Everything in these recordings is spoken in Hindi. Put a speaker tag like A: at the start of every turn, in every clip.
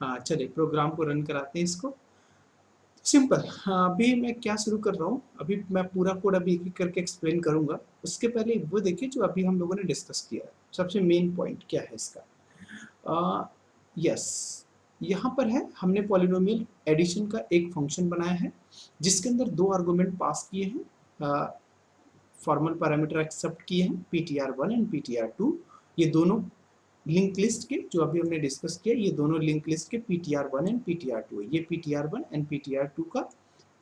A: चलिए प्रोग्राम को रन कराते हैं इसको। सिंपल। अभी मैं क्या शुरू कर रहा हूँ, अभी मैं पूरा कोड अभी एक एक करके एक्सप्लेन करूंगा। उसके पहले वो देखिए जो अभी हम लोगों ने डिस्कस किया है, सबसे मेन पॉइंट क्या है इसका। यस, यहाँ पर है हमने पॉलिनोमियल एडिशन का एक फंक्शन बनाया है जिसके अंदर दो आर्गुमेंट पास किए हैं, फॉर्मल पैरामीटर एक्सेप्ट किए हैं ptr1 एंड ptr2। ये दोनों लिंक लिस्ट के जो अभी हमने डिस्कस किया, ये दोनों लिंक लिस्ट के ptr1 एंड ptr2 है। ये ptr1 एंड ptr2 का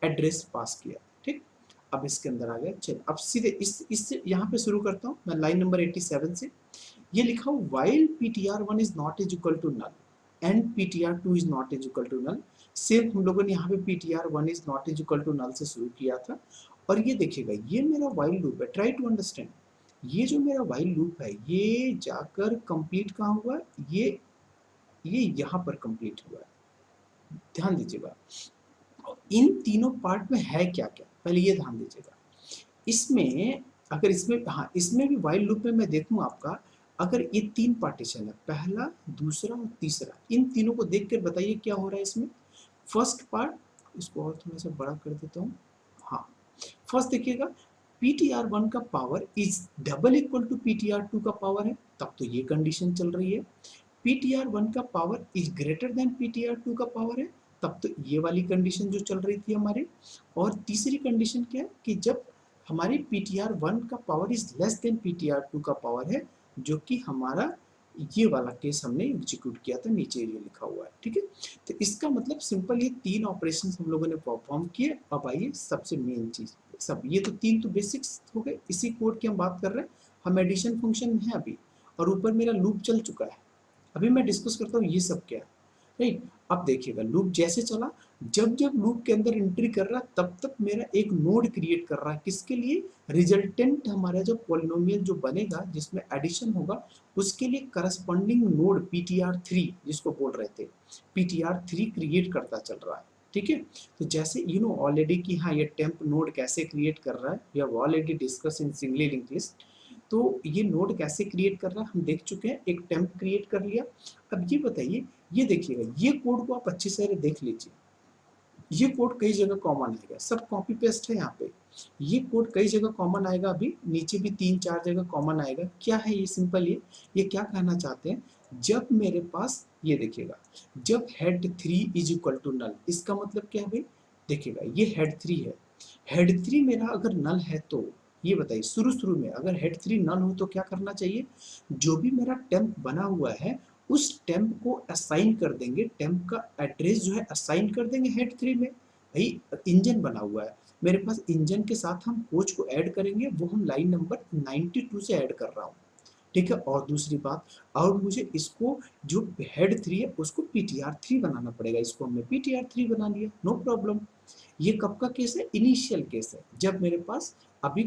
A: एड्रेस पास किया, ठीक। अब इसके अंदर आ गया, चल अब सीधे इससे यहाँ पे शुरू करता हूँ मैं लाइन नंबर 87 से। ये लिखा हो while ptr1 is not is equal to null and ptr2 is not is equal to null। Same हम लोगों ने यहाँ पे ptr1 is not is equal to null से शुरू किया था। और ये देखिएगा ये मेरा while लूप है, ट्राई टू अंडरस्टैंड। ये जो मेरा while लूप है ये जाकर कंप्लीट कहाँ हुआ है, ये यहाँ पर कंप्लीट हुआ है। ध्यान दीजिएगा इन तीनों पार्ट में है क्या क्या, पहले ये ध्यान दीजिएगा। इसमें अगर इसमें, हाँ इसमें भी while लूप में मैं देखूँ आपका, अगर ये तीन पार्टीशन है, पहला दूसरा और तीसरा, इन तीनों को देख कर बताइए क्या हो रहा है इसमें। फर्स्ट पार्ट, इसको और थोड़ा सा बड़ा कर देता हूँ। हाँ, फर्स्ट देखिएगा ptr1 का power is double equal to ptr2 का पावर है, तब तो ये कंडीशन चल रही है। ptr1 का power is greater than ptr2 का पावर है, तब तो ये वाली कंडीशन जो चल रही थी हमारी। और तीसरी कंडीशन क्या है कि जब हमारी ptr1 का power is less then ptr2 का पावर है, जो कि हमारा ये वाला केस हमने एग्जीक्यूट किया था, नीचे ये लिखा हुआ है, ठीक है। तो इसका मतलब सिंपल ये तीन ऑपरेशन हम लोगों ने परफॉर्म किए। अब आइए सबसे मेन चीज, सब ये तो तीन तो बेसिक्स हो गए, इसी कोड की हम बात कर रहे हैं। हम एडिशन फंक्शन में है अभी, और ऊपर मेरा लूप चल चुका है। अभी मैं डिस्कस करता हूँ ये सब क्या है, राइट। अब देखिएगा लूप जैसे चला, जब जब लूप के अंदर एंट्री कर रहा तब तक मेरा एक नोड क्रिएट कर रहा है, किसके लिए, रिजल्टेंट हमारा जो पॉलिनोमियल जो बनेगा जिसमें एडिशन होगा उसके लिए करस्पॉन्डिंग नोड ptr3 जिसको बोल रहे थे, ptr3 क्रिएट करता चल रहा है, ठीक है। तो जैसे यू नो ऑलरेडी कि हाँ ये टेम्प नोड कैसे क्रिएट कर रहा है, we have already discuss in singly link list. तो ये नोड कैसे क्रिएट कर रहा है हम देख चुके हैं, एक टेम्प क्रिएट कर लिया। अब ये बताइए, ये देखिएगा ये कोड को आप अच्छे से देख लीजिए, ये कोड कई जगह कॉमन आएगा, सब कॉपी पेस्ट है यहाँ पे। ये कोड कई जगह कॉमन आएगा, अभी नीचे भी 3-4 जगह कॉमन आएगा। क्या है ये, सिंपल ये क्या कहना चाहते हैं, जब मेरे पास ये देखिएगा, जब head 3 is equal to null, इसका मतलब क्या है भाई, देखिएगा ये हेड 3 है, हेड 3 मेरा अगर नल है तो ये बताइए शुरू शुरू में अगर हेड 3 नल हो तो क्या करना चाहिए, जो भी मेरा टेम्प बना हुआ है उस टेम्प को असाइन कर देंगे, टेम्प का एड्रेस जो है असाइन कर देंगे हेड 3 में। भाई इंजन बना हुआ है मेरे पास, इंजन के साथ हम कोच को ऐड करेंगे, वो हम लाइन नंबर 92 से ऐड कर रहा हूँ, ठीक है। और दूसरी बात, और मुझे इसको जो हेड 3 है उसको ptr3 बनाना पड़ेगा, इसको हमने ptr3 बना लिया, नो प्रॉब्लम। ये कब का केस है, इनिशियल केस है, जब मेरे पास अभी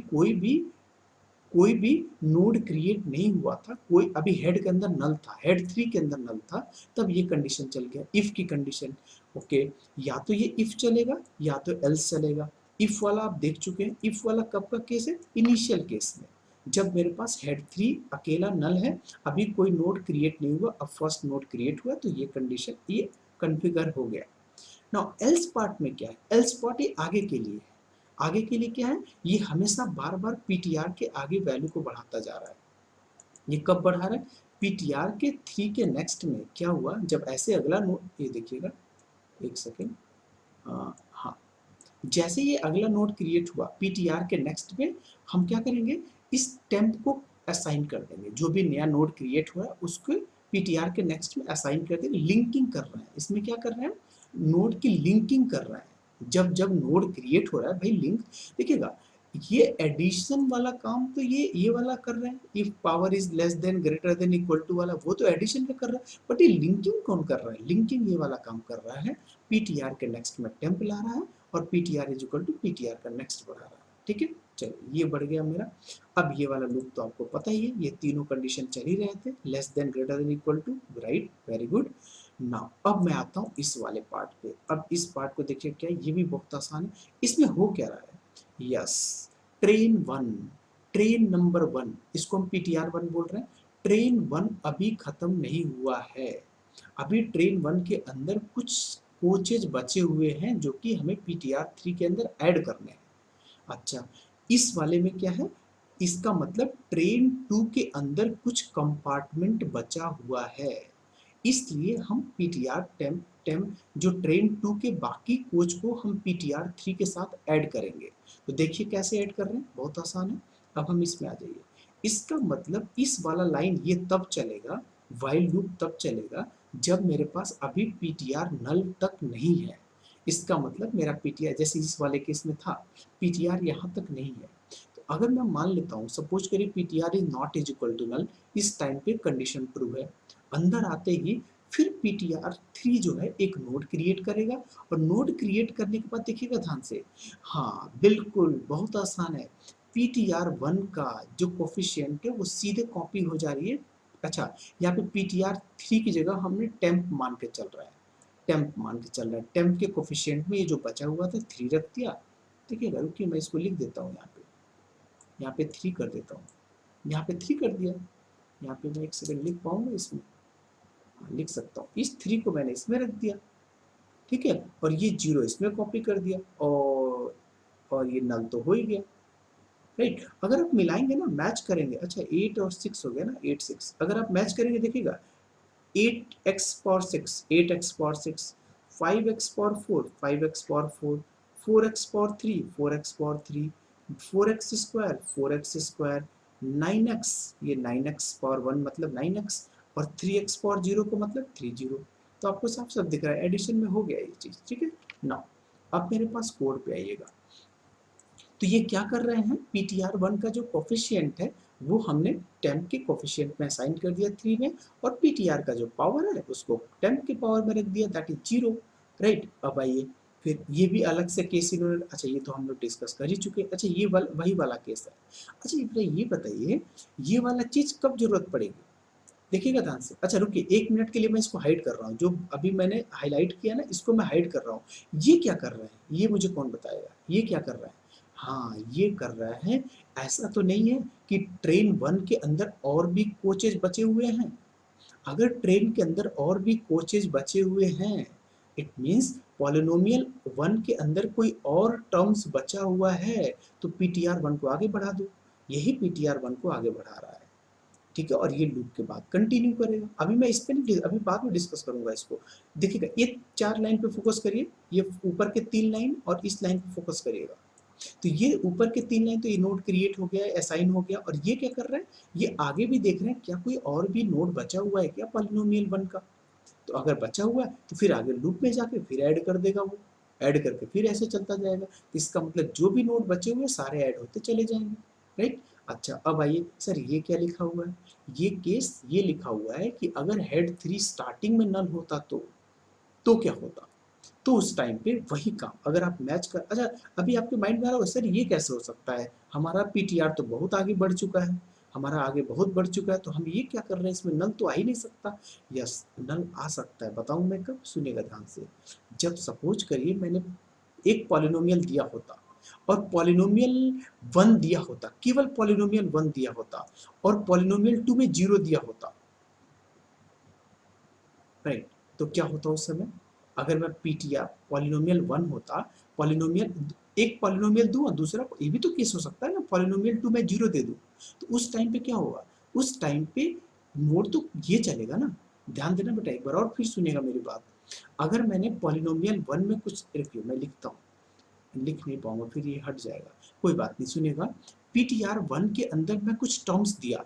A: कोई भी नोड क्रिएट नहीं हुआ था, कोई अभी हेड के अंदर नल था, हेड 3 के अंदर नल था, तब ये कंडीशन चल गया, इफ की कंडीशन। ओके, या तो ये इफ चलेगा या तो एल्स चलेगा। इफ वाला आप देख चुके हैं, इफ वाला कब का केस है, इनिशियल केस में, जब मेरे पास हेड 3 अकेला नल है, अभी कोई नोड क्रिएट नहीं हुआ, अब फर्स्ट नोड क्रिएट हुआ, तो ये कंडीशन ये कन्फिगर हो गया। नाउ एल्स पार्ट में क्या है, एल्स पार्ट ये आगे के लिए है, आगे के लिए क्या है, ये हमेशा बार बार पीटीआर के आगे वैल्यू को बढ़ाता जा रहा है। ये कब बढ़ा रहा है, पीटीआर के 3 के नेक्स्ट में क्या हुआ, जब ऐसे अगला नोड, ये देखिएगा एक सेकेंड, हाँ, जैसे ये अगला नोड क्रिएट हुआ पीटीआर के नेक्स्ट में, हम क्या करेंगे, इस टेम्प को असाइन कर देंगे, जो भी नया नोड क्रिएट हुआ है उसको पीटीआर के नेक्स्ट में असाइन कर देंगे, लिंकिंग कर रहे हैं, इसमें क्या कर रहे हैं, नोड की लिंकिंग कर रहे हैं। जब जब नोड क्रिएट हो रहा है भाई लिंक, देखिएगा ये एडिशन वाला काम तो ये वाला कर रहे हैं, if power is less than greater than equal to वाला, वो तो एडिशन का कर रहा है, बट ये लिंकिंग कौन कर रहा है, लिंकिंग ये वाला काम कर रहा है, पीटीआर के नेक्स्ट में टेम्प ला रहा है और PTR is equal to PTR का नेक्स्ट बढ़ा रहा है, ठीक है। चलो ये बढ़ गया मेरा। अब ये वाला लूप तो आपको पता ही है, ये तीनों कंडीशन चल ही रहे थे, less than greater than equal to, right, very good. Now अब मैं आता हूँ इस वाले पार्ट पे। अब इस पार्ट को देखिए क्या है, ये भी बहुत आसान है, इसमें हो क्या रहा है, यस, ट्रेन 1, ट्रेन नंबर 1, इसको हम पीटीआर 1 बोल रहे हैं, ट्रेन 1 अभी खत्म नहीं हुआ है, अभी ट्रेन 1 के अंदर कुछ कोचेज बचे हुए हैं जो कि हमें पीटीआर 3 के अंदर ऐड करने हैं। अच्छा, इस वाले में क्या है, इसका मतलब ट्रेन 2 के अंदर कुछ कंपार्टमेंट बचा हुआ है, इसलिए हम पीटीआर टेम टेम जो ट्रेन 2 के बाकी कोच को हम पीटीआर 3 के साथ ऐड करेंगे। तो देखिए कैसे ऐड कर रहे हैं, बहुत आसान है। अब हम इसमें आ जाइए, इसका मतलब इस वाला लाइन ये तब चलेगा, व्हाइल लूप तब चलेगा जब मेरे पास अभी पीटीआर नल तक नहीं है। इसका मतलब मेरा पीटीआर जैसे इस वाले केस में था, पीटीआर यहाँ तक नहीं है। तो अगर मैं मान लेता हूँ, सपोज करिए PTR is not is equal to null, इस टाइम पे कंडीशन प्रूव है। अंदर आते ही फिर पीटीआर 3 जो है एक नोड क्रिएट करेगा, और नोड क्रिएट करने के बाद देखिएगा ध्यान से, हाँ बिल्कुल बहुत आसान है, पीटीआर 1 का जो कोफिशिएंट है वो सीधे कॉपी हो जा रही है। अच्छा, यहाँ पे पीटीआर 3 की जगह हमने टेम्प मान के चल रहा है, टेम्प मान के चल रहा है, टेम्प के कोफिशिएंट में ये जो बचा हुआ था 3 रख दिया। देखिएगा, रुकिए मैं इसको लिख देता हूँ, यहाँ पे 3 कर देता हूँ, यहाँ पे 3 कर दिया। यहाँ पे मैं एक सेकंड लिख पाऊंगा इसमें, हाँ, लिख सकता हूँ, इस 3 को मैंने इसमें रख दिया, ठीक है, और ये 0 इसमें कॉपी कर दिया, और ये नल तो हो ही गया, राइट। अगर आप मिलाएंगे ना, मैच करेंगे, अच्छा 8 और 6 हो गया ना, 8 6, अगर आप मैच करेंगे देखिएगा, 8x power 6, 8x power 6, 5x power 4, 5x power 4, 4x power 3, 4x power 3, 4x square, 4x square, 9x, ये 9x पावर 1 मतलब 9x, और 3x पावर 0 को मतलब 3 0। तो आपको साफ साफ दिख रहा है, एडिशन में हो गया ये चीज़, ठीक है ना। अब मेरे पास कोड पे आइएगा, तो ये क्या कर रहे हैं, पीटीआर 1 का जो कोफिशिएंट है वो हमने टेम्प के कोफिशिएंट में असाइन कर दिया 3 में, और पीटीआर का जो पावर है उसको टेम्प के पावर में रख दिया, दैट इज 0, राइट। अब आइए, फिर ये भी अलग से केस इन्होंने, अच्छा ये तो हम लोग डिस्कस कर ही चुके हैं, अच्छा ये वही वाला केस है। अच्छा ये बताइए, ये वाला चीज़ कब जरूरत पड़ेगी, देखिएगा ध्यान से। अच्छा रुकिए, 1 मिनट के लिए मैं इसको हाइड कर रहा हूँ, जो अभी मैंने हाईलाइट किया ना इसको मैं हाइड कर रहा हूँ। ये क्या कर रहा है, ये मुझे कौन बताएगा, ये क्या कर रहा है। हाँ, ये कर रहा है, ऐसा तो नहीं है कि ट्रेन 1 के अंदर और भी कोचेज बचे हुए हैं। अगर ट्रेन के अंदर और भी कोचेज बचे हुए हैं, इट मीन्स पॉलिनोमियल 1 के अंदर कोई और टर्म्स बचा हुआ है, तो पीटीआर 1 को आगे बढ़ा दो, यही पीटीआर 1 को आगे बढ़ा रहा है, ठीक है। और ये लूप के बाद कंटिन्यू करेगा, अभी मैं इस पे नहीं, अभी बाद में डिस्कस करूंगा इसको। देखिएगा, ये 4 लाइन पे फोकस करिए, ये ऊपर के 3 लाइन और इस लाइन पे फोकस करिएगा। तो ये ऊपर के 3 लाइन, तो ये नोड क्रिएट हो गया, असाइन हो गया, और ये क्या कर रहा है, ये आगे भी देख रहे हैं क्या कोई और भी नोड बचा हुआ है क्या पॉलिनोमियल 1 का। तो अगर बचा हुआ है तो फिर आगे लूप में जाके फिर ऐड कर देगा, वो ऐड करके फिर ऐसे चलता जाएगा। इसका मतलब जो भी नोड बचे हुए सारे ऐड होते चले जाएंगे, राइट। अच्छा, अब आइए सर, ये क्या लिखा हुआ है, ये केस ये लिखा हुआ है कि अगर हेड 3 स्टार्टिंग में नल होता तो क्या होता, तो उस टाइम पे वही काम अगर आप मैच कर, अच्छा अभी आपके माइंड में आ रहा होगा सर ये कैसे हो सकता है, हमारा पीटीआर तो बहुत आगे बढ़ चुका है, हमारा आगे बहुत बढ़ चुका है, तो हम ये क्या कर रहे हैं, इसमें नल तो आ ही नहीं सकता। यस, नल आ सकता है, बताऊं मैं कब, सुनिएगा ध्यान से। जब सपोज करिए मैंने एक पॉलिनोमियल दिया होता, और पॉलिनोमियल 1 दिया होता, केवल पॉलिनोमियल 1 दिया होता, और पॉलिनोमियल 2 में 0 दिया होता, राइट। तो क्या होता उस समय, अगर मैं पीटीआर पॉलिनोमियल 1 होता, पॉलिनोमियल एक पॉलिनोमियल दूं और दूसरा, ये भी तो केस हो सकता है ना, पॉलिनोमियल 2 में 0 दे दूं, तो उस टाइम पे क्या होगा, उस टाइम पे नोड तो ये चलेगा ना। ध्यान देना बेटा, एक बार और फिर सुनिएगा मेरी बात। अगर मैंने पॉलिनोमियल 1 में कुछ, रखिए मैं लिखता हूँ, लिख नहीं पाऊंगा फिर ये हट जाएगा, कोई बात नहीं, सुनिएगा। पीटीआर 1 के अंदर मैं कुछ टर्म्स दिया,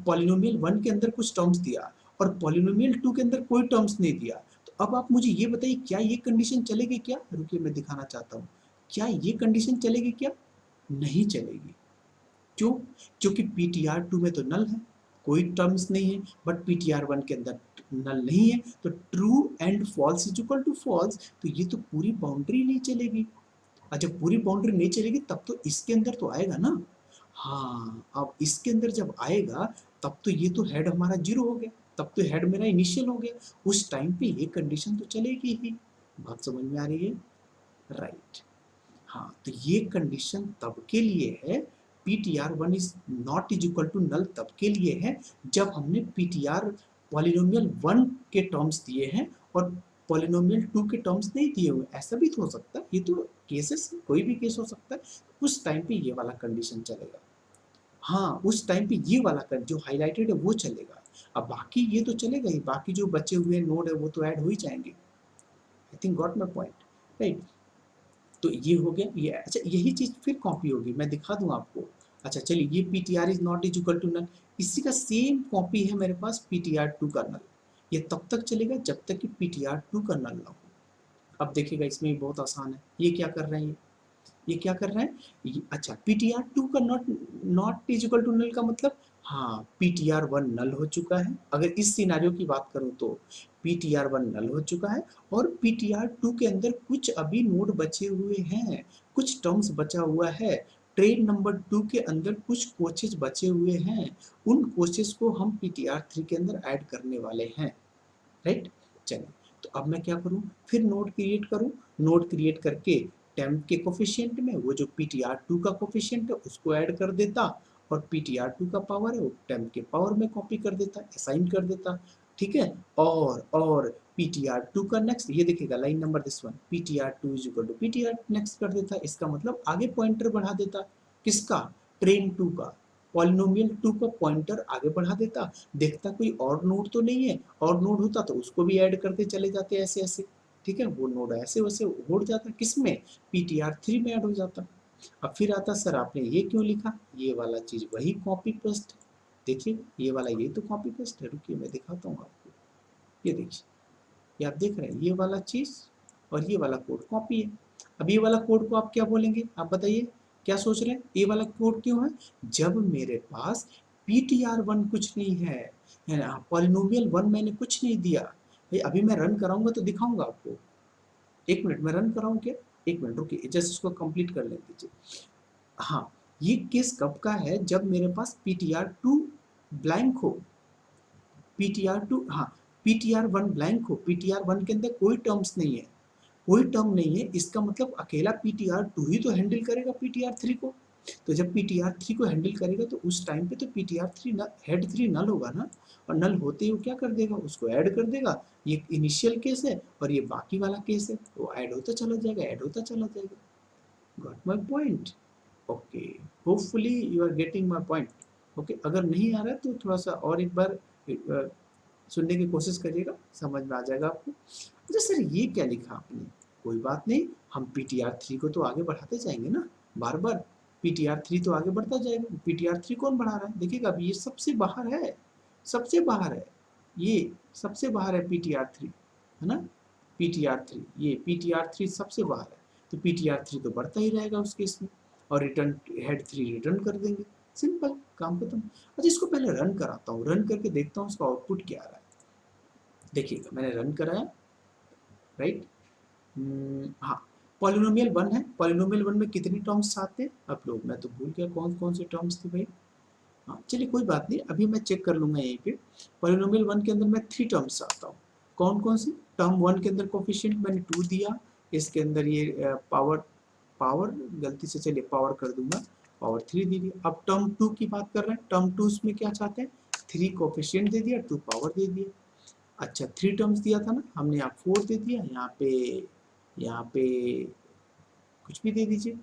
A: पॉलिनोमियल 1 के अंदर कुछ टर्म्स दिया, और पॉलिनोमियल 2 के अंदर कोई टर्म्स नहीं दिया, तो अब आप मुझे ये बताइए क्या ये कंडीशन चलेगी क्या, रुकिए मैं दिखाना चाहता हूँ, क्या ये कंडीशन चलेगी क्या, नहीं चलेगी। क्यों, क्योंकि पीटीआर 2 में तो नल है, कोई टर्म्स नहीं है, बट पीटीआर 1 के अंदर नल नहीं है, तो true and false is equal to false, तो ये तो पूरी बाउंड्री नहीं चलेगी। अच्छा, पूरी बाउंड्री नहीं चलेगी तब तो इसके अंदर तो आएगा ना, हाँ अब इसके अंदर जब आएगा तब तो ये तो हेड हमारा 0 हो गया, तब तो हेड मेरा इनिशियल हो गया, उस टाइम पे ये कंडीशन तो चलेगी ही। बात समझ में आ रही है, राइट। हाँ, तो ये कंडीशन तब के लिए है, PTR 1 is not is equal to null तब के लिए है जब हमने पीटीआर पॉलिनोमियल 1 के टर्म्स दिए हैं और पॉलिनोमियल 2 के टर्म्स नहीं दिए हुए, ऐसा भी तो हो सकता है, ये तो केसेस कोई भी केस हो सकता है। उस टाइम पे ये वाला कंडीशन चलेगा, हाँ उस टाइम पे ये वाला कर जो हाईलाइटेड है वो चलेगा। अब बाकी ये तो चलेगा ही, बाकी जो बचे हुए नोड है वो तो ऐड हो ही जाएंगे। I think got my point, right. तो ये हो गया ये, अच्छा यही चीज फिर कॉपी होगी, मैं दिखा दूं आपको। अच्छा चलिए, ये P T R is not is equal to null, इसी का सेम कॉपी है मेरे पास पी टी आर टू का नल। ये तब तक चलेगा जब तक कि पी टी आर टू का नल ना हो। अब देखिएगा इसमें भी बहुत आसान है, ये क्या कर रहे हैं, ये क्या कर रहे हैं, अच्छा पी टी आर टू का not not is equal to null का मतलब, हाँ P T R one null हो चुका है। अगर इस सिनारियो की बात करूं तो P T R one null हो चुका है, और पी टी आर टू के अंदर कुछ अभी नोड बचे हुए हैं, कुछ टर्म्स बचा हुआ है। ट्रेन नंबर 2 के अंदर कुछ कोचेज बचे हुए हैं, उन कोचेज को हम पी टी आर थ्री के अंदर ऐड करने वाले हैं, राइट। चलिए, तो अब मैं क्या करूं, फिर नोड क्रिएट करूं, नोड क्रिएट करके टेम्प के कोफिशिएंट में वो जो पी टी आर टू का कोफिशिएंट है उसको ऐड कर देता, और पी टी आर टू का पावर है वो टेम्प के पावर में कॉपी कर देता, असाइन कर देता, ठीक है। और पी टी आर टू का नेक्स्ट, ये देखिएगा line number this one, P T R two is equal to P T R next कर देता, इसका मतलब आगे पॉइंटर बढ़ा देता, किसका, ट्रेन टू का, पॉलिनोमियल टू का पॉइंटर आगे बढ़ा देता, देखता कोई और नोड तो नहीं है, और नोड होता तो उसको भी ऐड करते चले जाते ऐसे ऐसे, ठीक है। वो नोड ऐसे वैसे उड़ जाता, किसमें, पी टी आर थ्री में ऐड हो जाता। अब फिर आता सर आपने ये क्यों लिखा, ये वाला चीज वही कॉपी पेस्ट, देखिए ये वाला ये तो कॉपी पेस्ट है, रुकिए मैं दिखाता हूँ आपको, ये देखिए, ये आप देख रहे हैं ये वाला चीज और ये वाला कोड कॉपी है। अब ये वाला कोड को आप क्या बोलेंगे, आप बताइए क्या सोच रहे हैं, ये वाला कोड क्यों है, जब मेरे पास पी टी आर वन कुछ नहीं है ना, पॉलिनोमियल वन मैंने कुछ नहीं दिया भाई, अभी मैं रन कराऊंगा तो दिखाऊंगा आपको, एक मिनट मैं रन कराऊं क्या, एक मिनट रुकिए जस्ट इसको कंप्लीट कर ले दीजिए। हाँ, ये केस कब का है, जब मेरे पास P T R two blank हो, पीटीआर टू, हाँ पीटीआर वन ब्लैंक हो, पीटीआर वन के अंदर कोई टर्म्स नहीं है, कोई टर्म नहीं है, इसका मतलब अकेला पीटीआर टू ही तो हैंडल करेगा पीटीआर थ्री को। तो जब पीटीआर थ्री को हैंडल करेगा तो उस टाइम पे तो पीटीआर थ्री हेड थ्री नल होगा ना, और नल होते ही वो क्या कर देगा, उसको ऐड कर देगा। ये इनिशियल केस है और ये बाकी वाला केस है, वो ऐड होता चला जाएगा, ऐड होता चला जाएगा। Got my point, okay, hopefully you are getting my point. Okay, अगर नहीं आ रहा है तो थोड़ा सा और एक बार सुनने की कोशिश करिएगा, समझ में आ जाएगा आपको। अच्छा सर ये क्या लिखा आपने, कोई बात नहीं, हम पी टी आर थ्री को तो आगे बढ़ाते जाएंगे ना, बार बार पी टी आर थ्री तो आगे बढ़ता जाएगा, पी टी आर थ्री कौन बढ़ा रहा है, देखिएगा अभी ये सबसे बाहर है, सबसे बाहर है, ये सबसे बाहर है पी टी आर थ्री, है ना, पी टी आर थ्री, ये पी टी आर थ्री सबसे बाहर है, तो पी टी आर थ्री तो बढ़ता ही रहेगा उस केस में, और रिटर्न हेड थ्री रिटर्न कर देंगे, सिंपल, काम खत्म। अच्छा इसको पहले रन कराता हूँ, रन करके देखता हूँ उसका आउटपुट क्या आ रहा है। देखिएगा मैंने रन कराया, राइट, हाँ पॉलिनोमियल वन है, पॉलिनोमियल वन में कितनी टर्म्स आते हैं, अब लोग मैं तो भूल गया कौन कौन से टर्म्स थे भाई। हाँ चलिए कोई बात नहीं, अभी मैं चेक कर लूंगा यहीं पे। पॉलिनोमियल वन के अंदर मैं थ्री टर्म्स आता हूँ, कौन कौन सी, टर्म वन के अंदर कोफिशिएंट मैंने टू दिया, इसके अंदर ये पावर, पावर गलती से चलिए पावर कर दूंगा, पावर थ्री दे दिया। अब टर्म टू की बात कर रहे हैं, टर्म टू में क्या चाहते हैं, थ्री कोफिशिएंट दे दिया, टू पावर दे दिया। अच्छा थ्री टर्म्स दिया था ना हमने, यहाँ फोर दे दिया, यहाँ पे कुछ भी दे दीजिए,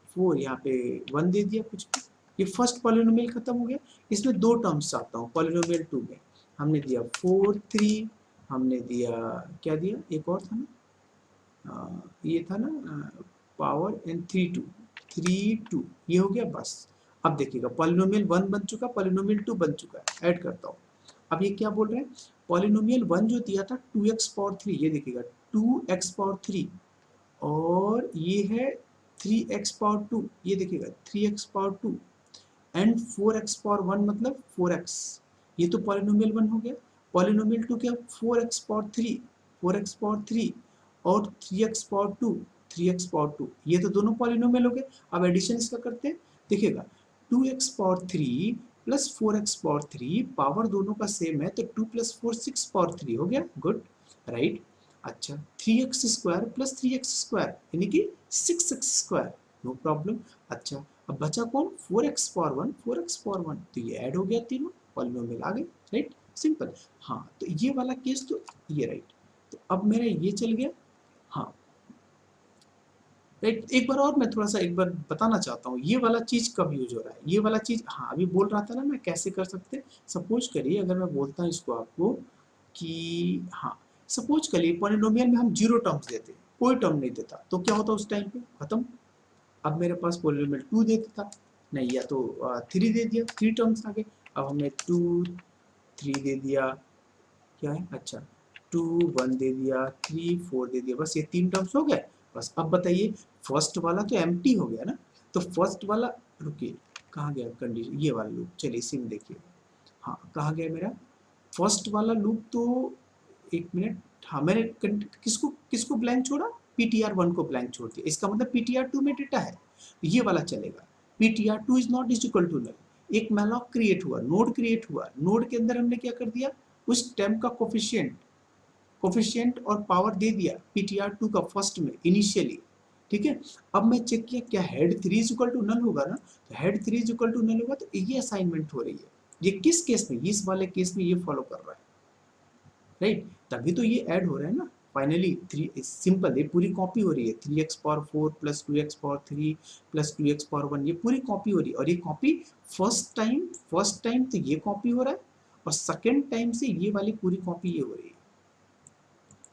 A: फोर यहाँ पे वन दे दिया कुछ भी। ये फर्स्ट पॉलिनोमियल खत्म हो गया, इसमें दो टर्म्स आता हूँ पॉलिनोमियल टू में, हमने दिया फोर थ्री, हमने दिया क्या दिया, एक और था ना, ये था ना power and three two, three two, ये हो गया बस। अब देखिएगा पॉलिनोमियल वन बन चुका, पॉलिनोमियल टू बन चुका है, ऐड करता हूँ। अब ये क्या बोल रहे हैं, पॉलिनोमियल वन जो दिया था टू एक्स पावर थ्री, ये देखिएगा टू एक्स पावर थ्री, और ये है थ्री एक्स पावर टू, ये देखिएगा three x power two, and four x power one मतलब फोर एक्स, ये तो पॉलिनोमियल वन हो गया। पॉलिनोमियल टू क्या, four x power three, four x power three, और three x power two, three x power two, ये तो दोनों पॉलिनोमियल हो गए। अब एडिशन इसका करते हैं, देखिएगा two x power three plus four x power three, power दोनों का सेम है तो two plus four six power three हो गया, गुड, राइट। अच्छा three x square plus three x square यानी कि six x square, no problem. अच्छा अब बचा कौन, four x power one, four x power one, तो ये ऐड हो गया तीनों, पॉलिनोमियल आ गए, राइट, सिंपल। हाँ तो ये वाला केस तो ये राइट। तो अब मेरा ये चल गया। हाँ एक बार और मैं थोड़ा सा एक बार बताना चाहता हूँ ये वाला चीज कब यूज हो रहा है, ये वाला चीज। हाँ अभी बोल रहा था ना मैं कैसे कर सकते। सपोज करिए अगर मैं बोलता हूँ इसको आपको कि हाँ सपोज करिए पॉलिनोमियल में हम 0 टर्म्स देते, कोई टर्म नहीं देता, तो क्या होता उस टाइम पे, खत्म। अब मेरे पास पॉलिनोमियल 2 दे देता, नहीं या तो 3 दे दिया, 3 टर्म्स आ गए। अब हमने 2 3 दे दिया, क्या है, अच्छा 2 1 दे दिया, 3 4 दे दिया, बस ये 3 टर्म्स हो गए। बस अब बताइए फर्स्ट वाला तो एम्प्टी हो गया ना, तो फर्स्ट वाला, रुकिए कहाँ गया कंडीशन, ये वाला लूप, चलिए इसी में देखिए। हाँ कहाँ गया मेरा फर्स्ट वाला लूप, तो एक मिनट। हाँ मैंने किसको किसको ब्लैंक छोड़ा, ptr1 को ब्लैंक छोड़ दिया, इसका मतलब ptr2 में डेटा है, ये वाला चलेगा। ptr2 is not equal to null. एक मैलॉक क्रिएट हुआ, नोड क्रिएट हुआ, नोड के अंदर हमने क्या कर दिया, उस टेम्प का कोफिशिएंट और पावर दे दिया ptr2 का फर्स्ट में इनिशियली, ठीक है। अब मैं चेक किया क्या head 3 is equal to null होगा ना, तो head 3 is equal to null होगा, तो ये असाइनमेंट हो रही है। ये किस केस में, इस वाले केस में ये फॉलो कर रहा है, राइट। तभी तो ये ऐड हो रहा है ना फाइनली। 3 सिंपल, ये पूरी कॉपी हो रही है, 3x power 4 plus 2x power 3 plus 2x power 1, ये पूरी कॉपी हो रही है। और ये कॉपी फर्स्ट टाइम तो ये कॉपी हो रहा है, और सेकेंड टाइम से ये वाली पूरी कॉपी ये हो रही है।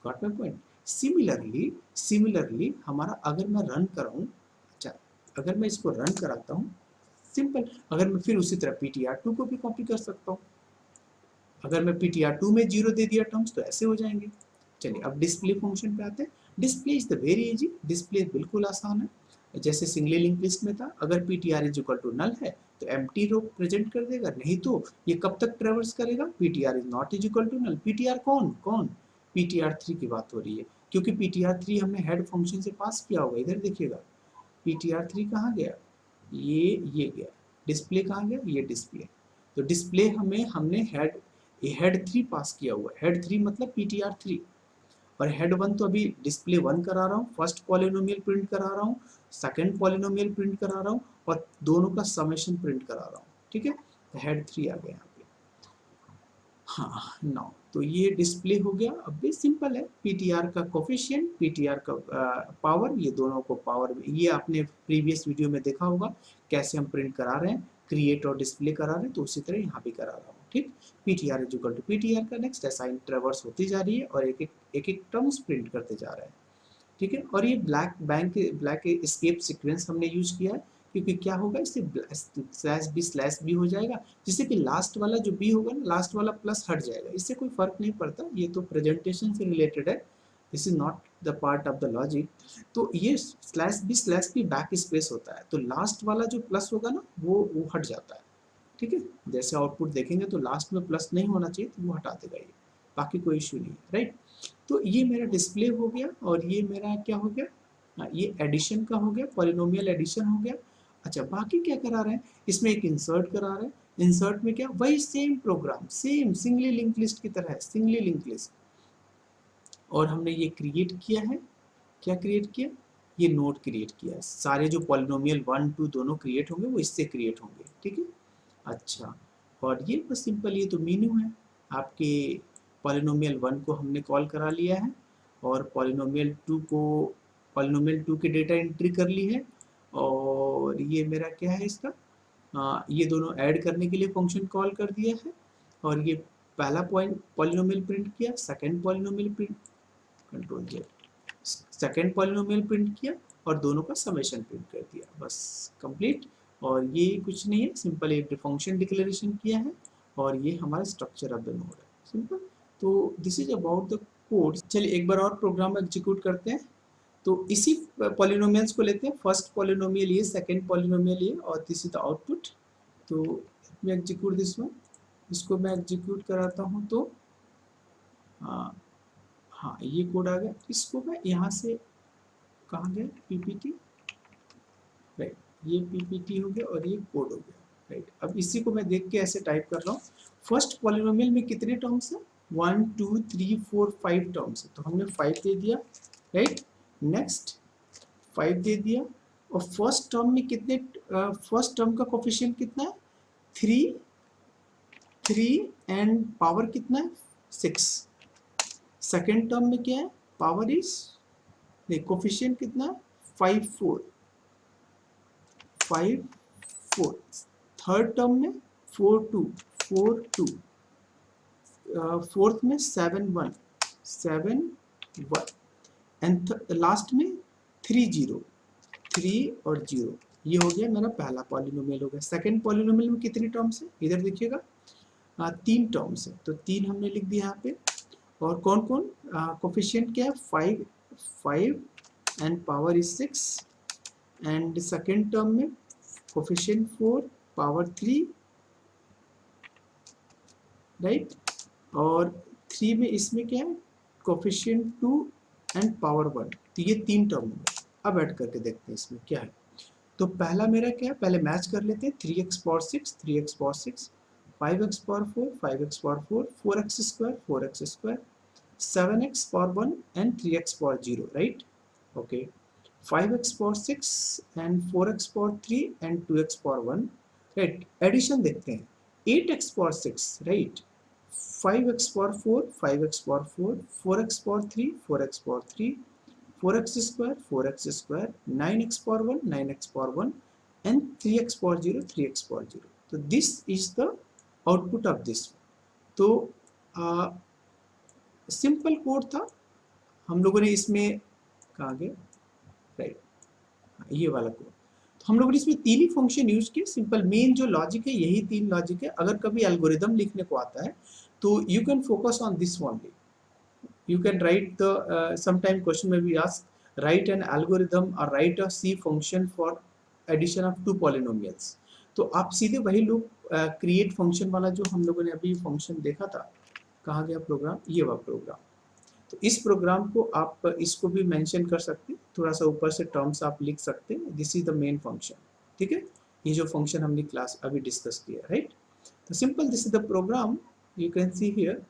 A: Got my point. सिमिलरली हमारा अगर मैं रन कराऊं, अच्छा अगर मैं इसको रन कराता हूं, सिंपल, अगर मैं फिर उसी तरह ptr2 को भी कॉपी कर सकता हूं। अगर मैं ptr2 में 0 दे दिया टर्म्स तो ऐसे हो जाएंगे। चलिए अब डिस्प्ले फंक्शन पे आते हैं। Display is the very easy, display बिल्कुल आसान है। जैसे सिंगली लिंक लिस्ट में था, अगर ptr is equal to null है तो एम्प्टी रो प्रेजेंट कर देगा, नहीं तो ये कब तक ट्रेवर्स करेगा, ptr is not is equal to null. ptr कौन कौन, ptr3 की बात हो रही है, क्योंकि ptr3 हमने हेड फंक्शन से पास किया होगा, इधर देखिएगा ptr3 कहाँ गया, ये गया। डिस्प्ले कहाँ गया, ये डिस्प्ले। तो डिस्प्ले हमें हमने हेड 3 पास किया हुआ है, हेड 3 मतलब ptr3, और हेड 1 तो अभी डिस्प्ले 1 करा रहा हूँ, फर्स्ट पॉलिनोमियल प्रिंट करा रहा हूँ, सेकंड पॉलिनोमियल प्रिंट करा रहा हूँ, और दोनों का समेशन प्रिंट करा रहा हूँ, ठीक है। तो हेड 3 आ गया यहाँ पे। हाँ नाउ तो ये डिस्प्ले हो गया। अब भी सिंपल है, पीटीआर का कोफिशिएंट, पीटीआर का पावर, ये दोनों को पावर, ये आपने प्रीवियस वीडियो में देखा होगा कैसे हम प्रिंट करा रहे हैं, क्रिएट और डिस्प्ले करा रहे हैं, तो उसी तरह यहाँ भी करा रहा हूँ, ठीक। PTR is equal to PTR का नेक्स्ट असाइन ट्रेवर्स होती जा रही है, और एक एक टर्म्स प्रिंट करते जा रहे हैं, ठीक है। और ये ब्लैक एस्केप सीक्वेंस हमने यूज किया है, क्योंकि क्या होगा इससे स्लैश बी हो जाएगा, जिससे कि लास्ट वाला जो बी होगा ना, लास्ट वाला प्लस हट जाएगा, इससे कोई फर्क नहीं पड़ता, ये तो प्रेजेंटेशन से रिलेटेड है, this is not the part of the logic. तो ये स्लैश बी बैक स्पेस होता है, तो लास्ट वाला जो प्लस होगा ना वो हट जाता है, ठीक है। जैसे आउटपुट देखेंगे तो लास्ट में प्लस नहीं होना चाहिए, तो वो हटा देगा ये, बाकी कोई इशू नहीं है, राइट। तो ये मेरा डिस्प्ले हो गया, और ये मेरा क्या हो गया, ये एडिशन का हो गया, पॉलिनोमियल एडिशन हो गया। अच्छा बाकी क्या करा रहे हैं, इसमें एक इंसर्ट करा रहे हैं, इंसर्ट में क्या, वही same programme, same singly link list की तरह है, सिंगली लिंक लिस्ट। और हमने ये क्रिएट किया है, क्या क्रिएट किया, ये नोड क्रिएट किया है, सारे जो पॉलिनोमियल 1 2 दोनों क्रिएट होंगे वो इससे क्रिएट होंगे, ठीक है। अच्छा और ये बस सिंपल, ये तो मीनू है आपके, पॉलिनोमियल 1 को हमने कॉल करा लिया है, और पॉलिनोमियल 2 की डेटा एंट्री कर ली है, और ये मेरा क्या है इसका, ये दोनों ऐड करने के लिए फंक्शन कॉल कर दिया है, और ये पहला पॉइंट पॉलिनोमियल प्रिंट किया, second polynomial print, control Z, second polynomial print किया, और दोनों का समेशन प्रिंट कर दिया, बस कंप्लीट। और ये कुछ नहीं है, सिंपल एक फंक्शन डिक्लेरेशन किया है, और ये हमारा स्ट्रक्चर ऑफ द नोड है, सिंपल। तो this is about the code. चलिए एक बार और प्रोग्राम एग्जीक्यूट करते हैं। तो इसी पॉलिनोमियल्स को लेते हैं, फर्स्ट पॉलिनोमियल ये, सेकेंड पॉलिनोमियल ये, और दिस इज द आउटपुट। तो मैं एग्जीक्यूट दिस वन, इसको मैं एग्जीक्यूट कराता हूँ, तो हाँ ये कोड आ गया, इसको मैं यहाँ से, कहाँ गया पीपीटी, राइट, ये पीपीटी हो गया और ये कोड हो गया, राइट। अब इसी को मैं देख के ऐसे टाइप कर रहा हूँ, फर्स्ट पॉलिनोमियल में कितने टर्म्स है, 1 2 3 4 5 टर्म्स है, तो हमने 5 दे दिया, राइट। नेक्स्ट 5 दे दिया, और फर्स्ट टर्म में कितने, फर्स्ट टर्म का कोफिशिएंट कितना है, 3 3 एंड पावर कितना है 6। सेकेंड टर्म में क्या है पावर इज कोफिशिएंट कितना 5 4 5 4। थर्ड टर्म में 4 2 4 2। फोर्थ में 7 1 7 1 एंड लास्ट में 3 0 3 और 0। ये हो गया मेरा पहला पॉलिनोमियल हो गया। सेकंड पॉलिनोमियल में कितनी टर्म्स है इधर देखिएगा 3 टर्म्स है तो 3 हमने लिख दिया यहाँ पे। और कौन कौन कोफिशिएंट क्या है 5 5 and power is 6 and second term में कोफिशिएंट 4 पावर 3 राइट। और 3 में इसमें क्या है कोफिशिएंट 2 एंड पावर 1। तो ये 3 टर्म हो गए। अब ऐड करके देखते हैं इसमें क्या है। तो पहला मेरा क्या है पहले मैच कर लेते हैं 3x power 6 3x power 6 5x power 4 5x power 4 4x square 4x square 7x power 1 and 3x power 0 right. Okay 5x power 6 and 4x power 3 and 2x power 1 right. Addition देखते हैं 8x power 6 right 5x power 4 5x power 4 4x power 3 4x power 3 4x square 9x power 1 9x power 1 and 3x power 0 3x power 0। तो this is the output of this। तो सिंपल कोड था हम लोगों ने इसमें कहा गया राइट ये वाला कोड। तो हम लोगों ने इसमें 3 ही फंक्शन यूज किए। सिंपल मेन जो लॉजिक है यही 3 लॉजिक है। अगर कभी एल्गोरिदम लिखने को आता है तो you can focus on this only. You can write the sometime question may be asked write an algorithm or write a C function for addition of 2 polynomials। तो आप सीधे वही लूप क्रिएट फंक्शन वाला जो हम लोगों ने अभी फंक्शन देखा था कहाँ गया प्रोग्राम ये वाला प्रोग्राम। तो इस प्रोग्राम को आप इसको भी मेंशन कर सकते हैं थोड़ा सा ऊपर से टर्म्स आप लिख सकते हैं। This is the main function ठीक है। ये जो फंक्शन हमने क्लास अभी डिस्कस किया राइट। तो simple this is the program you can see here.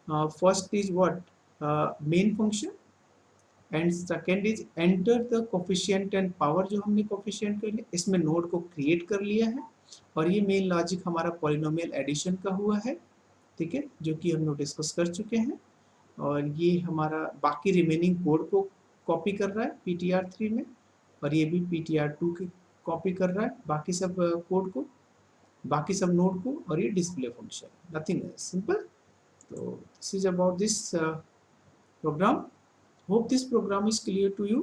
A: First is what main function and second is enter the coefficient and power जो हमने कोफिशिएंट कर लिया इसमें नोड को क्रिएट कर लिया है। और ये मेन लॉजिक हमारा पॉलिनोमियल एडिशन का हुआ है ठीक है जो कि हम लोग डिस्कस कर चुके हैं। और ये हमारा बाकी रिमेनिंग कोड को कॉपी कर रहा है ptr3 में और ये भी ptr2 की कॉपी कर रहा है बाकी सब कोड को बाकी सब नोड को। और ये डिस्प्ले फंक्शन नथिंग सिंपल। तो this is about this program। Hope this program is clear to you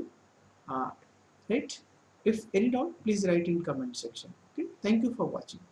A: right। If any doubt please write in comment section। Okay, thank you for watching।